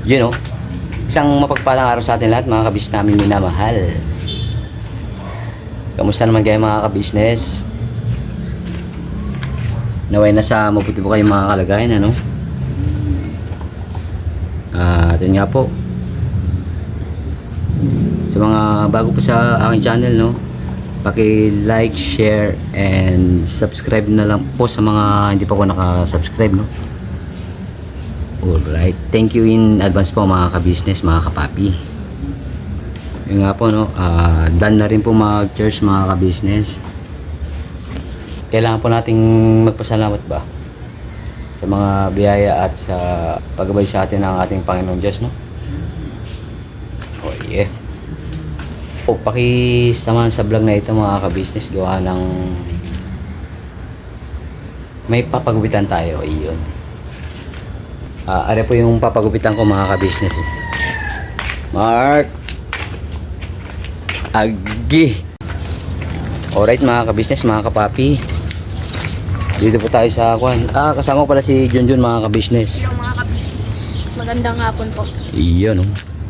Yun, isang mapagpalang araw sa atin lahat, mga kabis namin minamahal. Kamusta naman kayo, mga kabisnes? Naway nasa mabuti po kayong mga kalagayan, ano? At yun nga po, sa mga bago po sa aking channel, no, paki-like, share, and subscribe na lang po sa mga hindi pa po nakasubscribe, no. Alright, thank you in advance po, mga ka-business, mga kapapi. Yun nga po, no, done na rin po mag-church, mga ka-business. Kailangan po nating magpasalamat ba sa mga biyaya at sa paggabay sa atin ng ating Panginoon Diyos, no? Oh yeah. Pakisamahan sa vlog na ito, mga ka-business, gawa ng may papagupitan tayo. Iyon. Ano po yung papagupitan ko, mga ka-business? Mark Agi. Alright, mga ka-business, mga kapapi, dito po tayo sa kwan. Kasama ko pala si Junjun, mga ka-business. Hello, mga ka-business. Magandang hapon po. Iyon,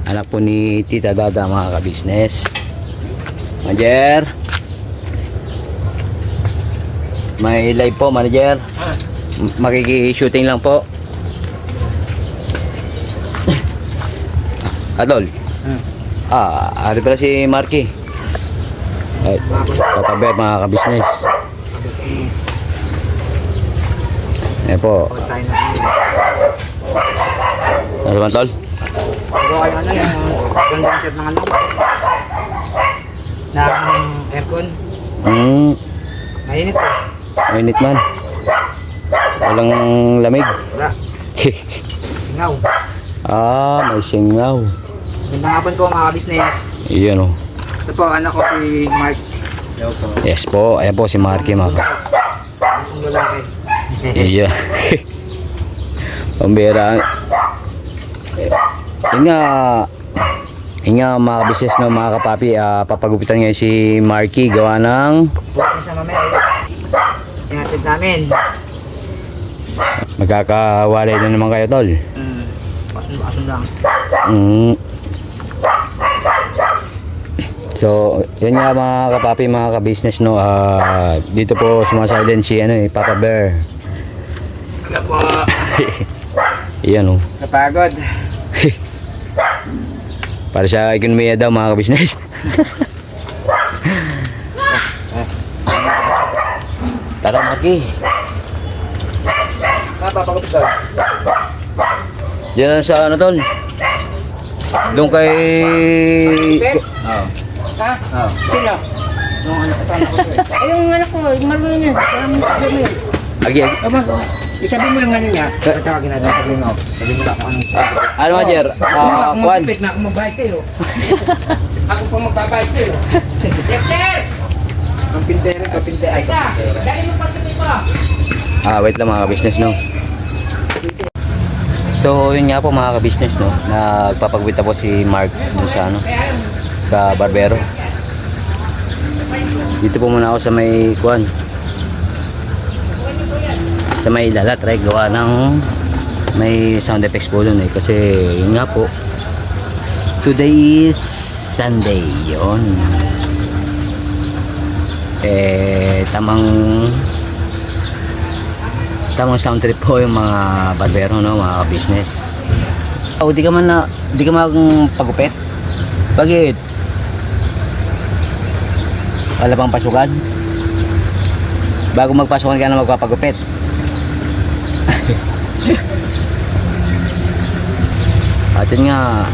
anak po ni Tita Dada, mga ka-business. Manager, may live po, manager. Makiki-shooting lang po. Adol. Ari pala si Marky. Ay, Papa mga ka-business. Ayan po. Ano naman, tol? Pero kayo ano yung condenser ng ano? Ng aircon? Mainit po. Mainit man. Walang lamig. Wala. Singaw. May singaw. Magandang hapon po, mga business. Iyan, Ito po, anak ko si Mark. Hello po. Yes po, ayan po si Marky, mga Ang lalaki. iya. Pambira. Yun nga, mga business, no, mga kapapi, papagupitan ngayon si Marky gawa ng Bukas na siya mamaya. Inatid namin. magkakawalay na naman kayo, tol. Basun lang. So, yun nga, mga kapapi, mga ka-business, no, dito po sumasailan si Papa Bear. Wala po. Iyan, Napagod. para sa ekonomiya daw, mga ka-business. Tara, Marky. Napapagod daw. Diyan sa tol. Doon kay... Ha? Sino? Yung anak ko, anak ko. Ay, yung anak ko, yung marunong yan. Parang sabi mo yun. Agi. Aba, isabi mo lang ano niya. Tawagin natin, sabi mo. Sabi mo lang kung anong sabi. Ano, Majer? Kung Kwan. magpipit na ako magbayad kayo. Ako pa magbabayad kayo. Dexter! Ang pintere, kapinte. Ay, kapinte. Dali mo pagkipit mo. Wait lang, mga ka-business, no. So, yun nga po, mga ka-business, no. Nagpapagwita po si Mark dun sa sa barbero. Dito po muna ako sa may kwan. Sa may lalat, right? Gawa ng may sound effects po dun, kasi yun nga po, today is Sunday, yun. Tamang sound trip po yung mga barbero, no, mga business. Di ka man pagupit? Bakit? Wala pang pasukan? Bago magpasukan ka na magpapagupit. At yun nga,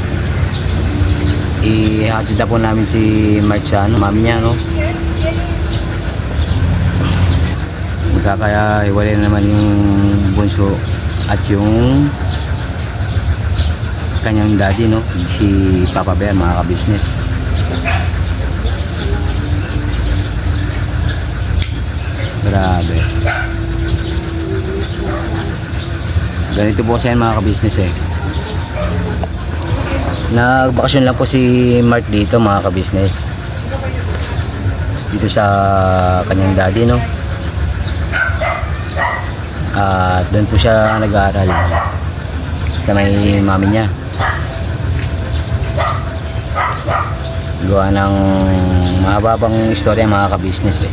ihatid na po namin si Mark sa mami niya, no. Kaya iwalay na naman yung bunso at yung kanyang daddy, no, si Papa Bear, mga ka-business. Grabe. Ganito po sa mga ka-business, Nagbakasyon lang po si Mark dito, mga ka-business. Dito sa kanyang daddy, no. At doon po siya nag-aaral sa may mami niya. Gawa ng mahababang istorya mga ka-business eh.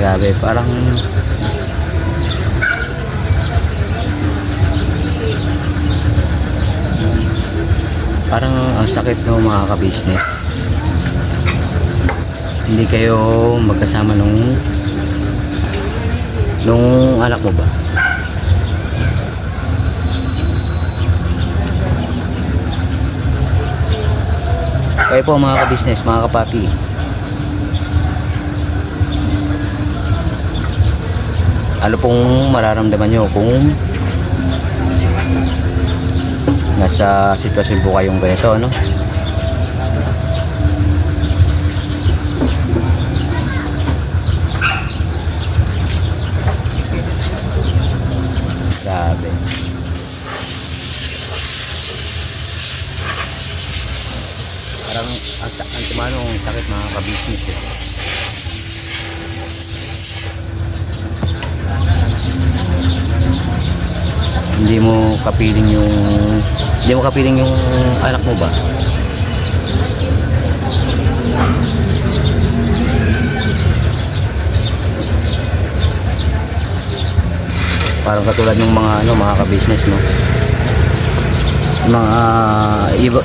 Grabe, parang ang sakit no mga ka-business. Hindi kayo magkasama nung anak mo ba? Kayo po mga ka-business, mga kapapi. Ano pong mararamdaman nyo kung nasa sitwasyon po kayong ganito, no? Sabi. Parang ang tumanong sakit mga ka-business eh. Hindi mo kapiling yung anak mo ba? Parang katulad ng mga ka-business, no?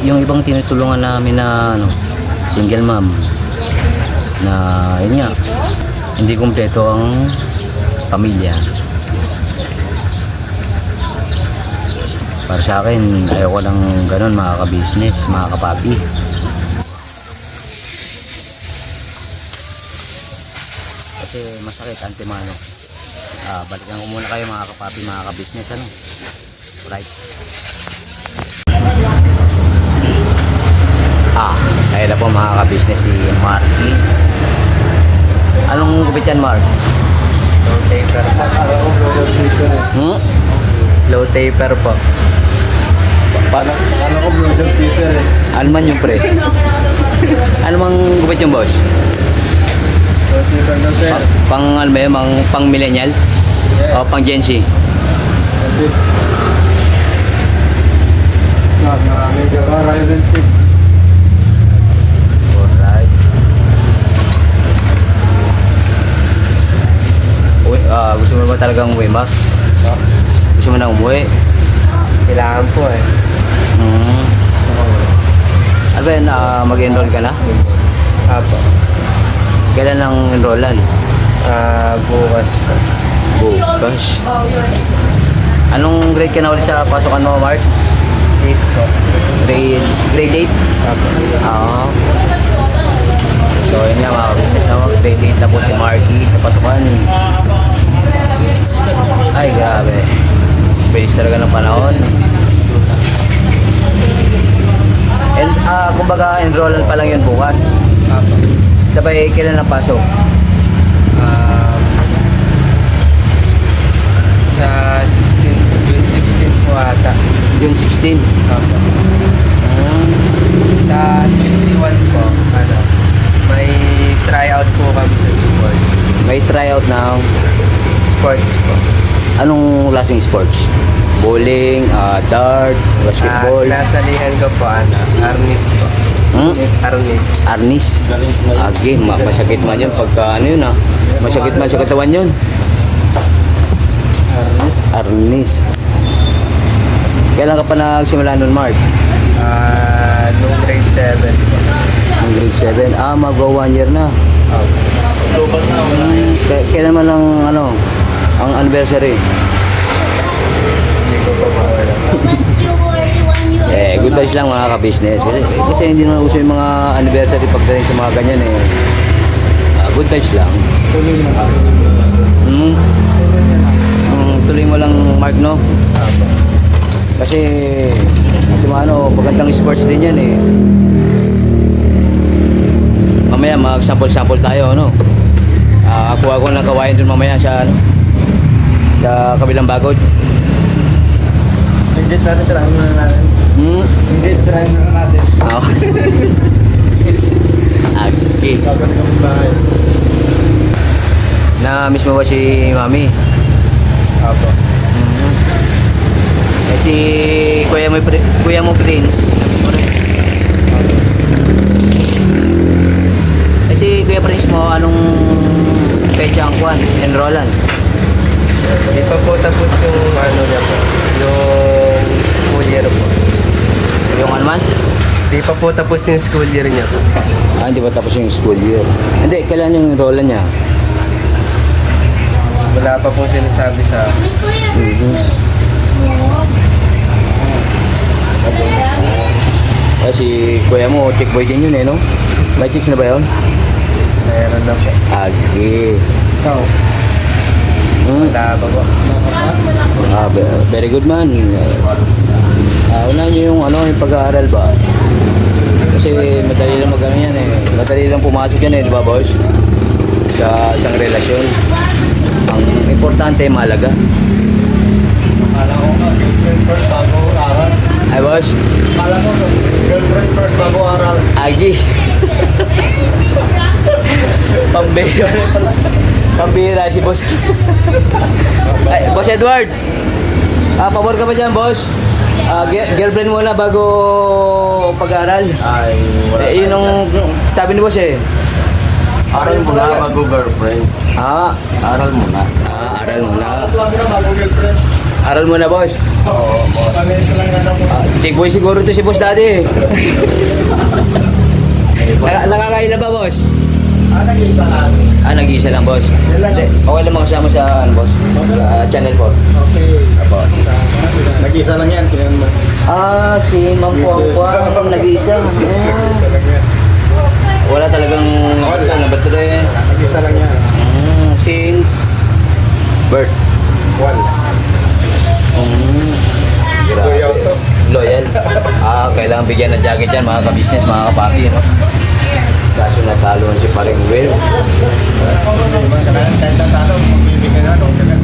Yung ibang tinutulungan namin na single mom na yun nga, hindi kumpleto ang pamilya. Para sa akin, ayoko ng ganun mga ka-business, mga kapapi. Kasi masakit antimano. Balikan ko muna kayo mga kapapi, mga ka-business, ano? Right. Ayun na po mga ka-business si Marky. Anong gupit yan, Mark? Low taper po. Low taper po. Paano? Ano ko blue taper eh. Ano man yung pre? Ano mang gupit yung boss? Low taper na sir. Pang ano ba yun? Pang millennial? O pang Gen Z? Marami ka. Ryzen 6. Alright. Uy, gusto mo ba talagang umuwi, Mark? Gusto mo na umuwi? Kailangan po eh. Ano ba yun? Mag-enroll ka na? Apo. Kailan ang enrollan? Bukas po. Bukas. Anong grade ka na ulit sa pasukan mo, Mark? 8 po. Grade 8? Apo. Oo. So yun nga mga business na grade 8 na po si Marky sa pasukan. Ay grabe. Bilis talaga ng panahon. And kumbaga enrollan pa lang yun bukas. Apo. Sabay kailan ang pasok? Sa 16, June 16 po ata. June 16. Apo. Sa 21 po, may tryout po kami sa sports. May tryout ng Sports po. anong klaseng sports? Bowling, dart, basketball, Nasalihan ko po, Arnis po. Arnis. arnis. Agi, masakit man yun pagka ano yun Masakit man sa katawan yun. Arnis. Arnis. Kailan ka pa nagsimula nun, Mark? Nung grade 7 po. Ang grade 7. Mag-go 1 year na. Kailan man ang anniversary? Hindi ko pa mawala. Good vibes lang mga ka-business. Kasi hindi naman uso yung mga anniversary pagdating sa mga ganyan eh. Good vibes lang. Tuloy mo lang. Tuloy mo lang, Mark, no? Kasi magandang sports din yan eh. Mamaya mag-sample-sample tayo, no? Ako ng kawain dun mamaya sa kabilang bagod. Engage natin, sirahin muna natin. Engage, sirahin muna natin. Okay. Gagawin kami bahay. Na-miss mo ba si Mami? Apo. Si kuya mo Prince, namiss mo rin. Si Kuya Prince mo, anong pecha ang kwan? Enrollan? Di pa po tapos yung ano niya po. Yung school year po. Yung ano man? Di pa po tapos yung school year niya po. Ah, hindi pa tapos yung school year. Hindi, kailan yung enrollan niya? Wala pa po sinasabi sa akin. Kasi kuya mo, check boy din yun eh, no? May chicks na ba yun? Meron na po. Agi. Ikaw? Wala pa po. Very good man. Unahin nyo yung, yung pag-aaral ba? Kasi madali lang mag-ano yan eh. Madali lang pumasok yan eh, di ba boys? Sa isang relasyon. Ang importante, malaga. Kala ko nga, girlfriend first bago aral. Ay boys? Kala ko, girlfriend first bago aral. Agi. Pambira. Pambira si boss. Ay, Boss Edward. Pabor ka ba dyan, boss? Girlfriend muna bago pag-aaral. Ay, wala. Yun ang sabi ni boss eh. Aral mo na bago girlfriend. Aral mo na. Aral muna. Lang na bago girlfriend. Aral muna, boss. Oo, boss. Ano ito lang na mo? Chick boy siguro to si boss daddy. Nakakain na ba, boss? Nag-isa lang. Nag-iisa lang, boss. Hindi, okay lang makasama sa boss. Channel 4. Okay. Nag-isa lang yan. Tingnan mo. Si Ma'am Puang nag-iisa. Nag-isa lang yan. Wala talagang birthday. Nag-isa lang yan. Since birth. Wala. Loyal to. Loyal. Kailangan bigyan ng jacket yan, mga ka-business, mga kapapi. No? Kaso natalo si paring Will. Kahit natalo, magbibigay na. Okay lang.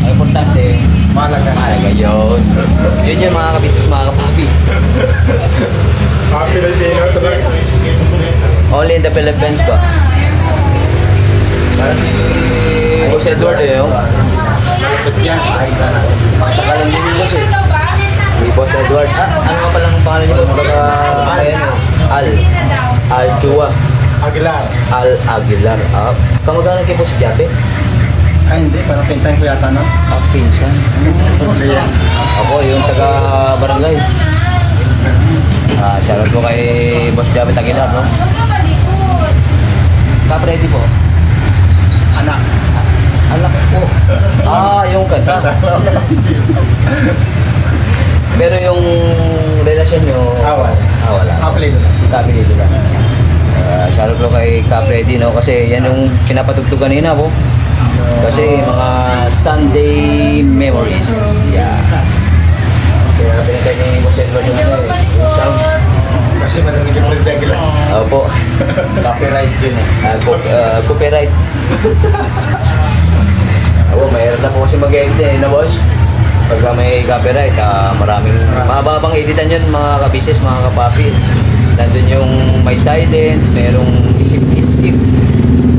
Ang importante, Malaga. mahalaga yun. Yun yung mga ka-business, mga kapapi. Happy na dino. Ito lang. Only in the Philippines ba? Parang si Boss Edward eh, oh. Malapit yan. Sakalan din yung boss eh. Si Boss Edward. Ano nga palang pangalan niyo? Al Chua. Aguilar. Al Aguilar. Kamag-anak kay Boss Jape? Ay, hindi. Parang pinsan ko yata, no? Pinsan. Hindi yan. Ako, yung taga-barangay. Shoutout po kay Boss Jape Aguilar, no? Kapredi po. Anak. Anak po. Yung kanta. Pero yung relasyon nyo... wala. Kapalito lang. Kapilito lang. Shoutout po kay Kapredi, no? Kasi yan yung pinapatugtog kanina po. Kasi mga Sunday memories. Yeah. Kaya pinatay ni Boss Edward yung ano eh. Yung sound. Kasi mananigit ng regular. Opo. Copyright yun eh. Copyright. Mayroon na po kasi mag-edit eh, na boss. Pagka may copyright, maraming mababang editan yun mga ka-business, mga kapapi. Nandun yung may silent, merong skip.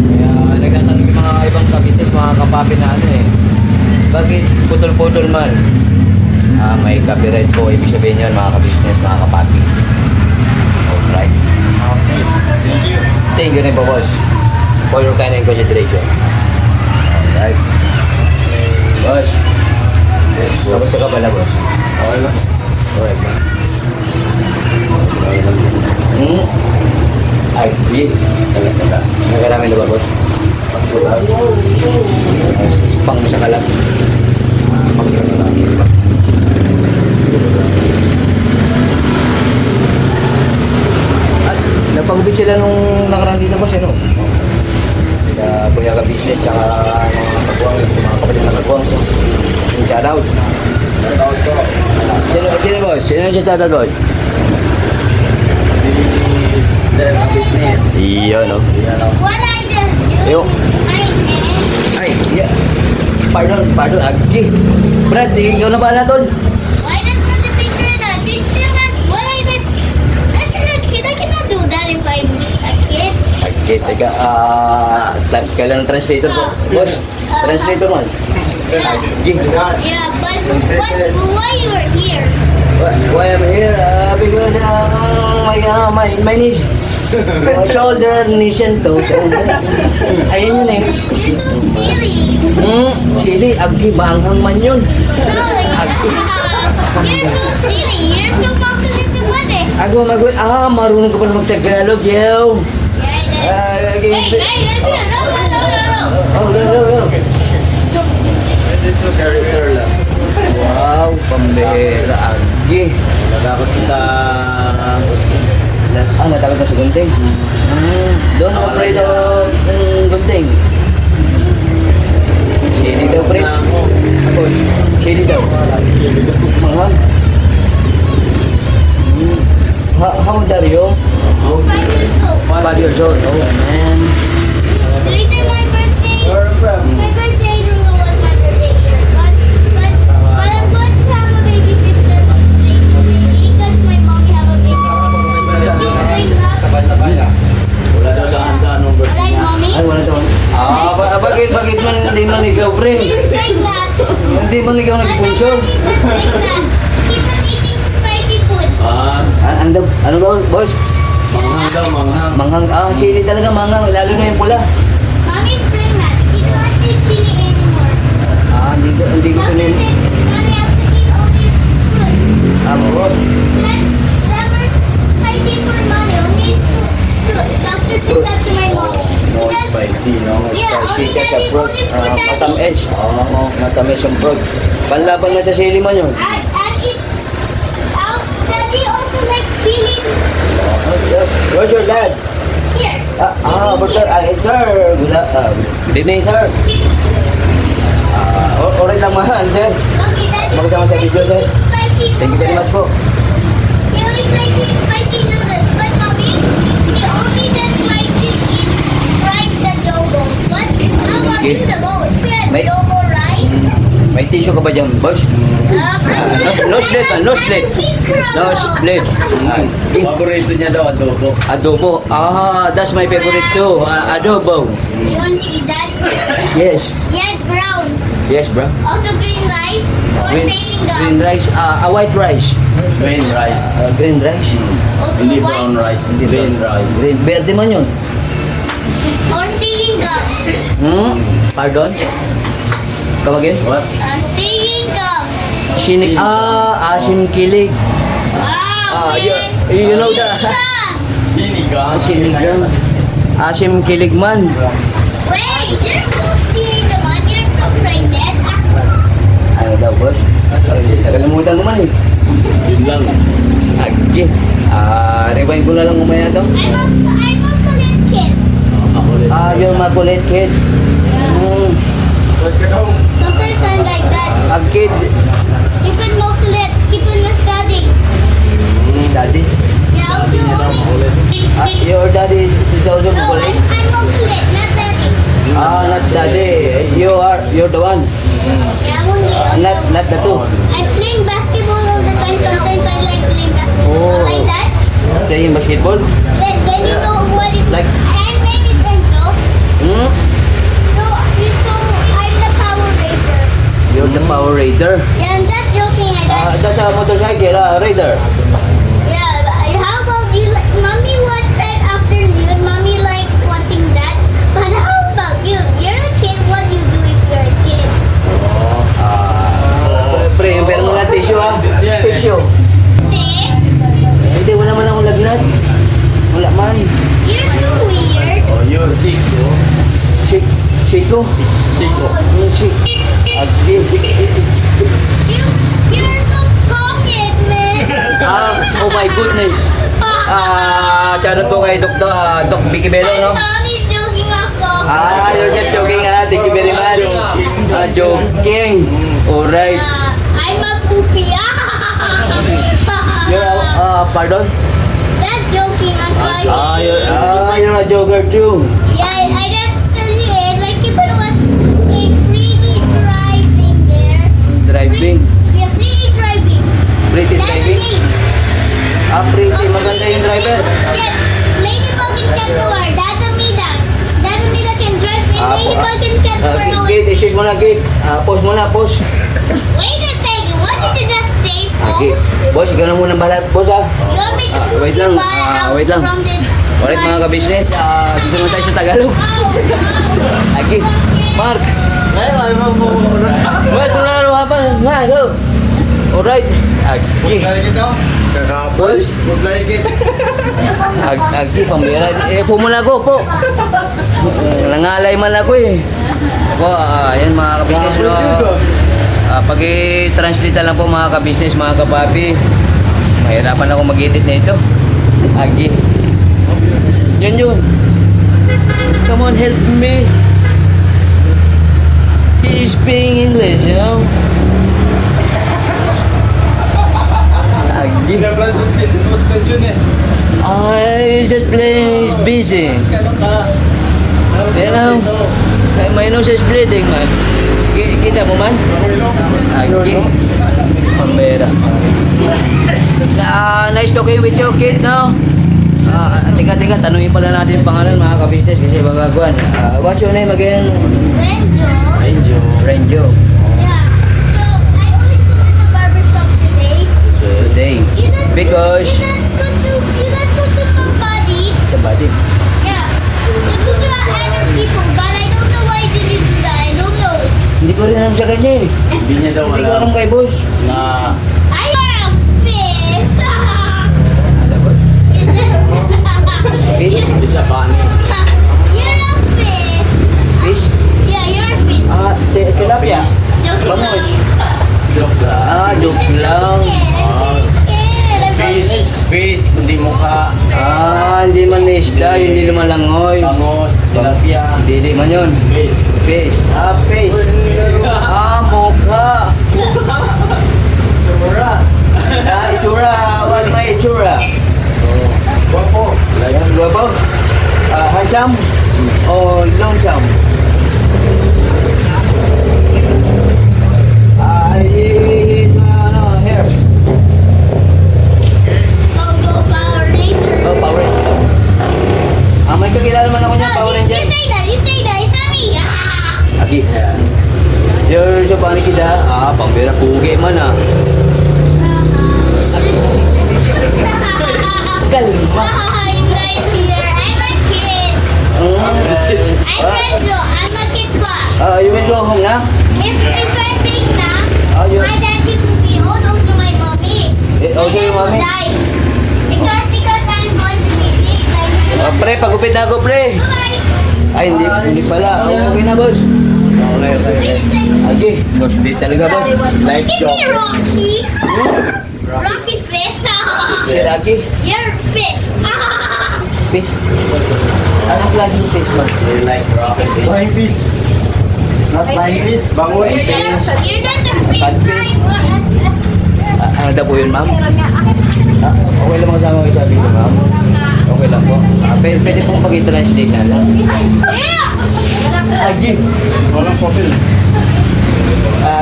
Kaya nagtatanong yung mga ibang ka-business, mga kapapi na ano eh. Bakit putol-putol man? May copyright po, ibig sabihin yun mga ka-business, mga kapapi. Alright. Okay. Thank you. Thank you rin po boss for your kind and consideration. Alright. Boss. Kamusta ka pala boss? Okay lang. Alright. Ay, di. Talaga. Nakarami na ba boss? Pang sa kalat. Pang sa kalat. Nagpagupit sila nung nakaraan dito boss, ano? Kaya Kuya Ka-Business, tsaka mga kabuang, mga kapatid na kabuang. Yung shoutout. Shoutout ko. Sino boss? Sino yung shoutout boss? Self business. Iyo, no? What I just do, Yung, I ay, yeah. Pardon, agi. Brad, ikaw na ba na doon? why not put the picture in that? They still not, what I was, I said a kid, I cannot do that if I'm a kid. Okay, teka, kailan ang translator po? Boss, translator man. Yeah, but why you were here? Why I'm here? Because my knees. Shoulder, knees and toes. Ayun yun eh. You're so silly. Chili, agi, maanghang man yun. No, you're so silly. You're so makulit naman eh. Marunong ka pala mag-Tagalog, yo. Yeah, I did. Hey, no. Oh, no. Dito, sir lang. Wow, pambihira, agi. Nagakot sa... Natakot na sa gunting. Don't afraid of gunting. Chili daw, pre. Ako, chili daw. Mahal. How old are you? 5 years old. 5 years old. Oh, man. Later my birthday. My birthday, I don't know what my birthday is. But I'm going to have a baby sister. Baby, because my mommy have a baby. Wala daw sa handa nung birthday Alright, niya. mommy. Ay, wala daw. Bakit man hindi man ikaw, pre? Please take that. Hindi man ikaw nag-sponsor? Take that. Keep on eating spicy food. Ano ba, boss? Manghang daw, manghang. Manghang, chili talaga manghang, lalo na yung pula. Mommy's pregnant. She can't eat chili anymore. Hindi ko Doctor sanin. said mommy has to eat only fruit. Bro. Never spicy for mommy. Only fruit. Doctor said that to my mom. No Because- spicy, no? Yeah, Spicy only ka sa daddy, fruit. only fruit daddy. Matamis. Oo, matamis yung fruit. Panlaban mo sa sili mo yun. And it, daddy also like chili. Where's your dad? Here. Sir. Sir. Good evening, sir. Alright lang mahal, sir. Okay, daddy. Magkasama sa video, sir. Spicy Thank you very much po. He only likes to eat spicy noodles, but mommy, he only does like to eat fried adobo. What? How about you, the both? May- Adobo rice? May tissue ka ba dyan, boss? No split man, no split. No split. Paborito niya daw, adobo. Adobo. That's my favorite too. Adobo. You want to eat that? Yes. Yes, brown. Yes, bro. Also green rice or sailing Green gum. rice. A white rice. Green rice. Green rice. Also Hindi brown white rice, green rice. Green. Verde man yun. or sailing gum. Pardon? Come again? What? Sailing gum. Sinig. Asim kilig. Wow. you know the- Sinigang. Sinigang. Asim kilig man. Wait, you're so seeing the one. You're so pregnant. Ano daw, boss? Nakalimutan ko man eh. Yun lang. Agi. Rewind ko na lang umaya to. I'm also a little kid. Ako rin. You're my kulit kid. Sometimes I'm like that. A kid. Keep on mokulit. Keep on studying. Daddy. Yeah, also only. Your daddy is also No, kulit. I'm mokulit, not daddy. Not daddy. You're the one. Yeah, I'm only. Not the two. I'm playing basketball all the time. Sometimes I like playing basketball. Oh. Like that. Playing basketball. Then you know what is Like- I'm making Enzo. Hmm? So I'm the Power Ranger. You're the Power Raider. Yeah, I'm just joking. That's a motorcycle, Raider. Yeah, but how about you? Mommy watched that afternoon. Mommy likes watching that. But how about you? You're a kid. What do you do if you're a kid? Pre, yung pera mo na tissue Tissue. See? Hindi, wala man akong lagnat. Wala man. You're so weird. Oh, you're sick, oh. Chico. Chico. Chico. Agi. You're so pocket, man. Oh my goodness. Shoutout po kay Doc Vicky Bello, no? Mommy's joking ako. You're just joking, Thank you very much. Joking. Alright. I'm a poopy. Pardon? That's joking. I'm funny. You're a joker too. Yeah, I just tell you is like keep it was a freely driving there. Driving. Yeah, freely driving. Pretty That's driving. me. Pretty. Maganda yung driver. Yes. Ladybug and Kantuar. That's a me that. That's a me that can drive And then if I can get for no Kate, excuse mo na, Kate. Pause muna, pause. Wait a second, what did you just say, Okay. folks? Boss, ikaw na muna balat. Boss, You want me to push wait you lang, out wait lang. from the... Alright mga ka-business, dito naman tayo sa Tagalog. Okay. Mark. Boss, wala na pa. Nga, go. Alright. Okay. Boss. Agi, pambira. Po muna ako po. Nangalay man ako eh. Po, ayan mga ka-business. No? Pag i-translate lang po mga ka-business, mga kapapi. Mahirapan ako mag-edit na ito. Agi. Yun. Come on, help me. He is speaking English, you know? Agi. I just playing, he's busy. You know? My nose is bleeding, man. Kita mo man? Agi. Pambera. Nice talking with you, kid, no? Tingka, tanungin pala natin yung pangalan mga ka-business kasi magagawan. What's your name again? Renzo. Renjo. Yeah. So, I only go to the barber shop today. Today. Because... You guys go to somebody. Sabati. Yeah. You go to other people, but I don't know why did you do that. I don't know. Hindi ko rin alam sa kanya eh. Hindi niya daw Hindi ko alam alam kay boss. na I are a fish. Ano ba? Fish? hindi siya funny. You're a fish. Fish? Yeah, you're a fish. Tilapia. Joking Bangus. lang. Joke lang. Joke lang. Face, kundi mukha. Hindi man isda, hindi naman langoy. Bangos, tilapia. Hindi man yun. Face. Fish. Fish. Mukha. Itsura. What's my itsura? Guwapo. Ayan, guwapo. Handsome? O lonesome? His hair. Go Power Ranger. Oh, Power Ranger. May kakilala man ako niya, No, Power you Ranger. say that. You say that. It's not me. Aki. You're so funny kita. Pambira pugi man ah. Kalma. I'm right here. I'm a kid. I'm Renzo. I'm a kid pa. You went to home na? If I'm big na, You... my daddy will be old also my mommy. Also your My dad will mommy? die. Because I'm going to be big. Like, Pre, pagupit na ako, pre. Bye. Ay, hindi pala. Okay na, boss. Aki, boss beat talaga, boss. Like, Is he Rocky? Rocky fish. si Rocky. You're fish. Fish. Anong klaseng fish ba? They like rocket fish. Flying fish. Not flying fish. Bangus. You're not a free Catfish. fly. Ano daw po yun, ma'am? Okay lang kasama kayo sabi ko, ma'am. Okay lang po. Pwede pong pag-i-translate na lang. Yeah. Agi. Walang papel.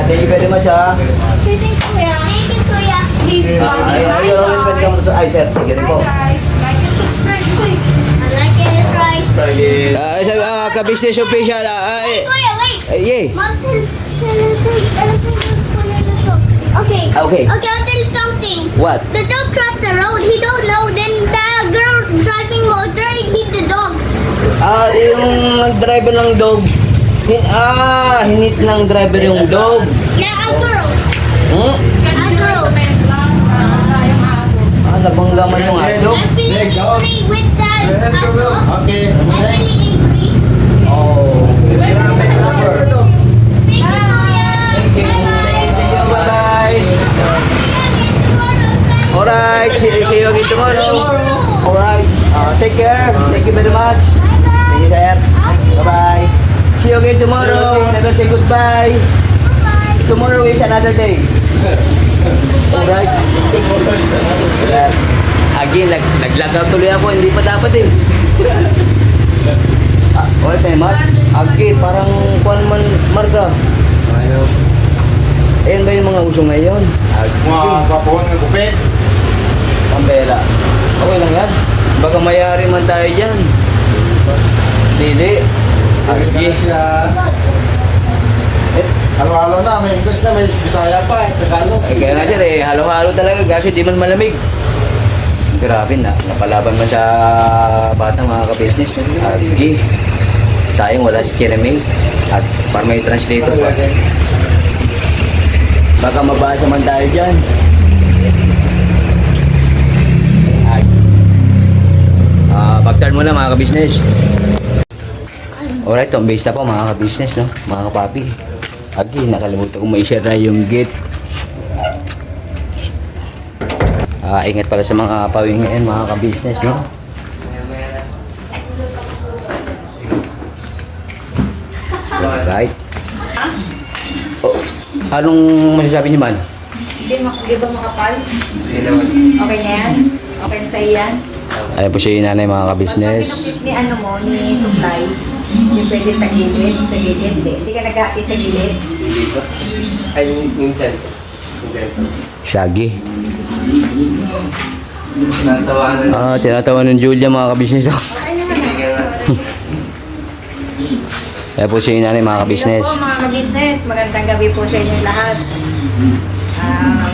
Thank you very much, ha. Thank you, Kuya. I always welcome to... Ay, sir. Sige rin po. I like it, rice. Try it. Ka-business official, Kuya, wait. yeah. Mom, Okay. Okay. Okay, I'll tell you something. What? The dog crossed the road. He don't know. Then the girl driving motor hit the dog. Yung nag-driver ng dog. Hinit ng driver yung dog. Yeah, a girl. Hmm? A girl. Nabangga man yung aso. I'm feeling angry with that also. Okay. I'm feeling angry. Oh. Thank you, Kuya. Thank you. Bye-bye. Alright, see you again tomorrow. Alright, take care. Thank you very much. Thank you, sir. Bye-bye. See you again tomorrow. Never say goodbye. Tomorrow is another day. Alright. Again, nag-log tuloy ako. Hindi pa dapat eh. Alright tayo, Mark. Agi, parang kuwan man, Marka. Ano? Ayan ba yung mga uso ngayon? Mga kapuhan ng kupit. Pambela. Okay lang yan. Baka mayari man tayo dyan. Dili. Yes. Siya. Halo-halo na, may English na, may Bisaya pa, Tagalog. Kaya nga sir halo-halo talaga kasi di man malamig. Grabe na, napalaban man sa batang mga ka-business. Sige. Sayang wala si Jeremy at para may translator pa. Baka mabasa man tayo dyan. Backturn muna mga ka-business. Alright, ang base na po mga ka-business, no? Mga kapapi. Agi, nakalimutan kong may share yung gate. Ingat pala sa mga pawing ngayon mga ka-business, no? Right. Oh, anong masasabi niyo man? Di ba makapal? Okay na yan? Okay na sa'yo yan? Ayan po siya yung nanay mga ka-business. Ni ano mo, ni supply, hindi pwede tagilid, sa gilid. Hindi ka nag-aati sa gilid. Ay, minsan. Shaggy. Sinatawanan. Tinatawa ng Julia mga ka-business. Okay naman na. Ayan po siya yung nanay mga ka-business. Hello po mga ka-business, magandang gabi po sa inyo lahat.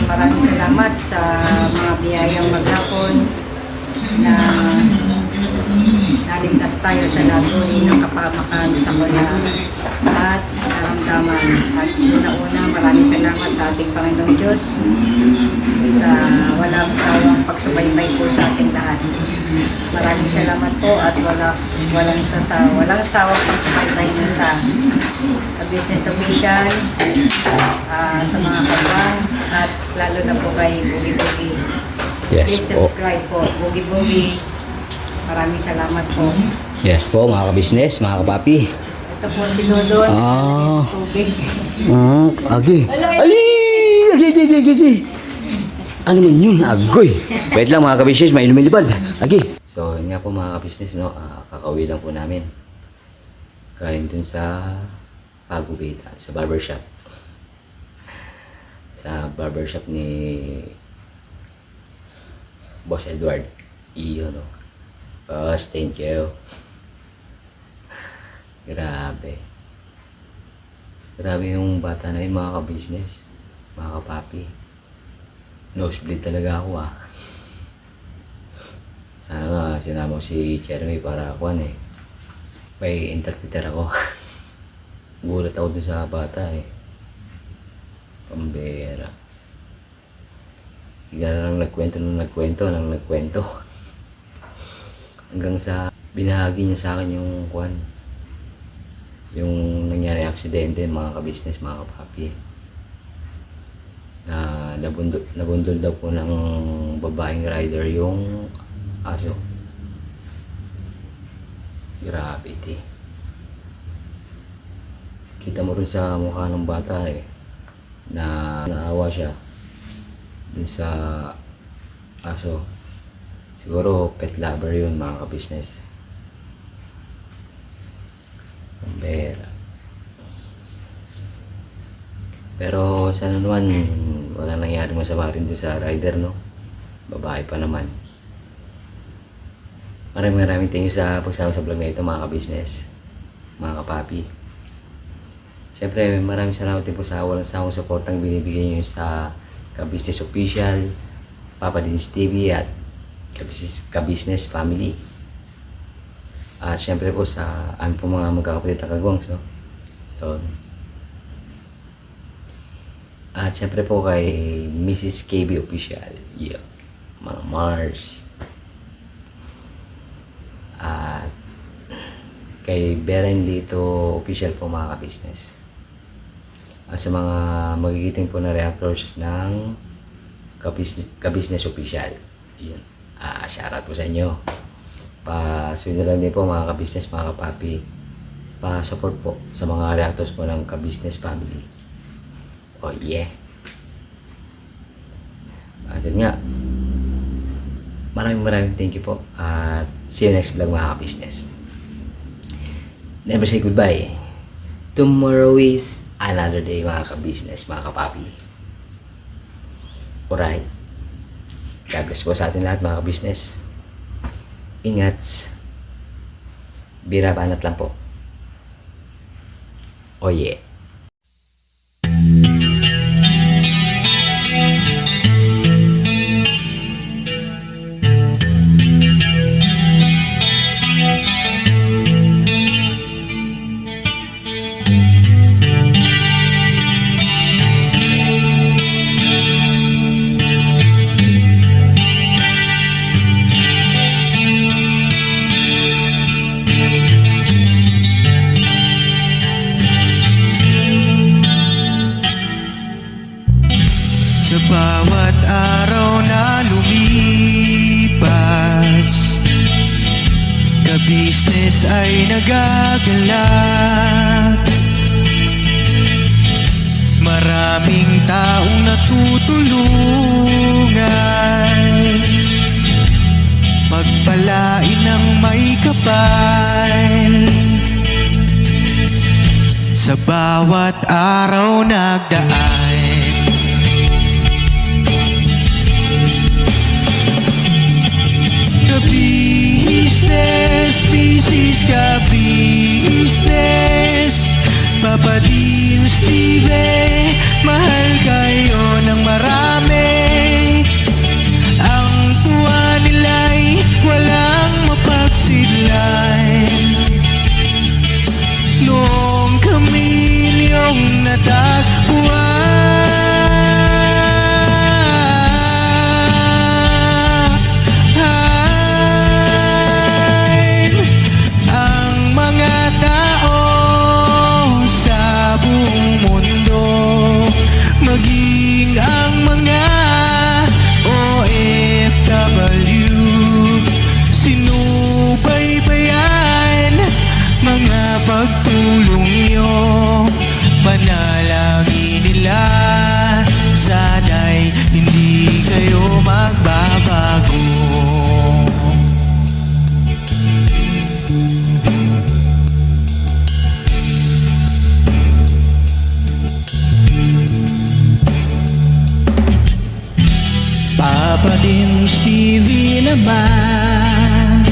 Maraming salamat sa mga biyayang maghapon na naligtas tayo sa labunin ng kapamakan sa kuna at naramdaman. At una-una, maraming salamat sa ating Panginoong Diyos sa walang sawang pagsubaybay po sa ating lahat. Maraming salamat po at walang sawang pagsubaybay nyo sa business official, sa mga kabang, at lalo na po kay Boogie Boogie. Yes Please po. subscribe po, Boogie Boogie. Maraming salamat po. Yes po mga ka-business, mga kapapi. Ito po si Dodon. Boogie. Agi. Agi. Ano man yun? Agoy. Wait lang mga ka-business, may lumilipad. Agi. So, yun nga po mga ka-business, no? Kakauwi lang po namin. Galing dun sa Pagubita, sa barbershop. Sa barbershop ni Boss Edward. Iyo, no? Boss, thank you. Grabe. Grabe yung bata na yun, mga ka-business. Mga kapapi. Nosebleed talaga ako, Sana nga sinama ko si Jeremy para akuan may interpreter ako. Gulat ako dun sa bata Pambera. Higa lang nagkwento. Hanggang sa binahagi niya sa akin yung yung nangyari aksidente mga ka-business, mga kapapi. Na nabundol daw po ng babaeng rider yung aso. Grabe kita mo rin sa mukha ng bata na naawa siya dun sa aso. Siguro pet lover yun mga ka-business. Pambera. Pero sana naman wala nangyari masama rin dun sa rider, no? Babae pa naman. Maraming thank you sa pagsama sa vlog na ito mga ka-business, mga kapapi. Siyempre maraming salamat din po sa walang sawang suportang binibigay nyo sa Ka-Business Official, Papa Dins TV at Ka-Business Family. At siyempre po sa amin po mga magkakapatid na kagwangs, no? Yun. At siyempre po kay Mrs. KB Official, yeah. Mga Mars. At kay Beren Lito Official po mga ka-business. At sa mga magigiting po na reactors ng Ka-Business Official. Yun. Shoutout po sa inyo. Pa-sunod lang din po mga ka-business, mga kapapi. Pa-support po sa mga reactors po ng Ka-Business Family. Oh yeah. At yun nga. Maraming thank you po. At see you next vlog mga ka-business. Never say goodbye. Tomorrow is another day mga ka-business, mga kapapi. Alright. God bless po sa atin lahat mga ka-business. Ingat. Bira banat lang po. Oh yeah. Sa bawat araw na lumipas, ka-business ay nagagalak. Maraming taong natutulungan, pagpalain ng may kapal. Sa bawat araw nagdaan, ka-business, business ka-business, Papa Dean, Steve, mahal kayo ng marami. Ang tuwa nila'y walang mapagsidlan. Noong kami niyong natagpuan, ang mga tao sa buong mundo, maging ang mga OFW, sinubaybayan mga pagtulong nyo, panalangin nila, sana'y hindi kayo magbabago. Papa din Stevie naman,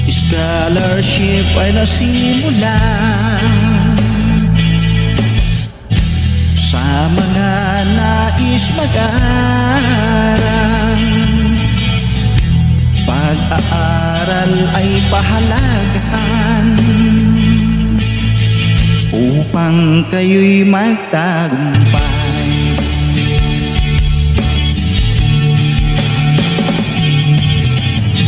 scholarship ay nasimula sa mga nais mag-aral. Pag-aaral ay pahalagahan upang kayo'y magtagumpay.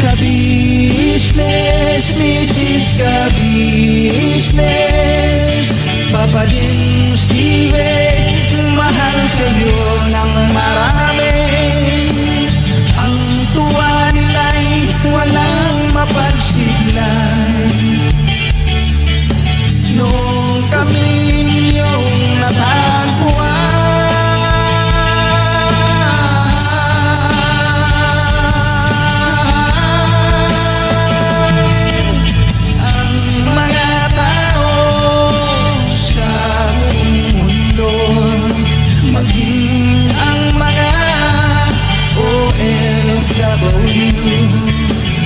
Ka-business, Mrs. Ka-business, Papa din Steve, mahal kayo ng marami. Ang tuwa nila'y walang mapagsiglan. Noong kami ninyong natagpuan,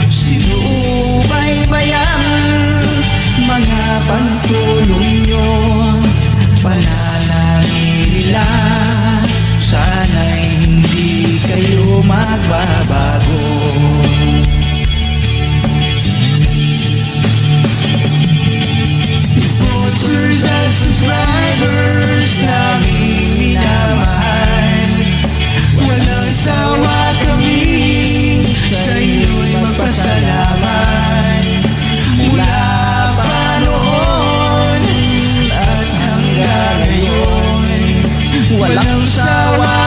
sinubaybayan mga pagtulong nyo, panalangin nila, sana'y hindi kayo magbabago. Sponsors at subscribers naming minamahal, walang sawa kami sa inyo'y magpasalamat. Mula pa noon at hanggang ngayon, walang sawa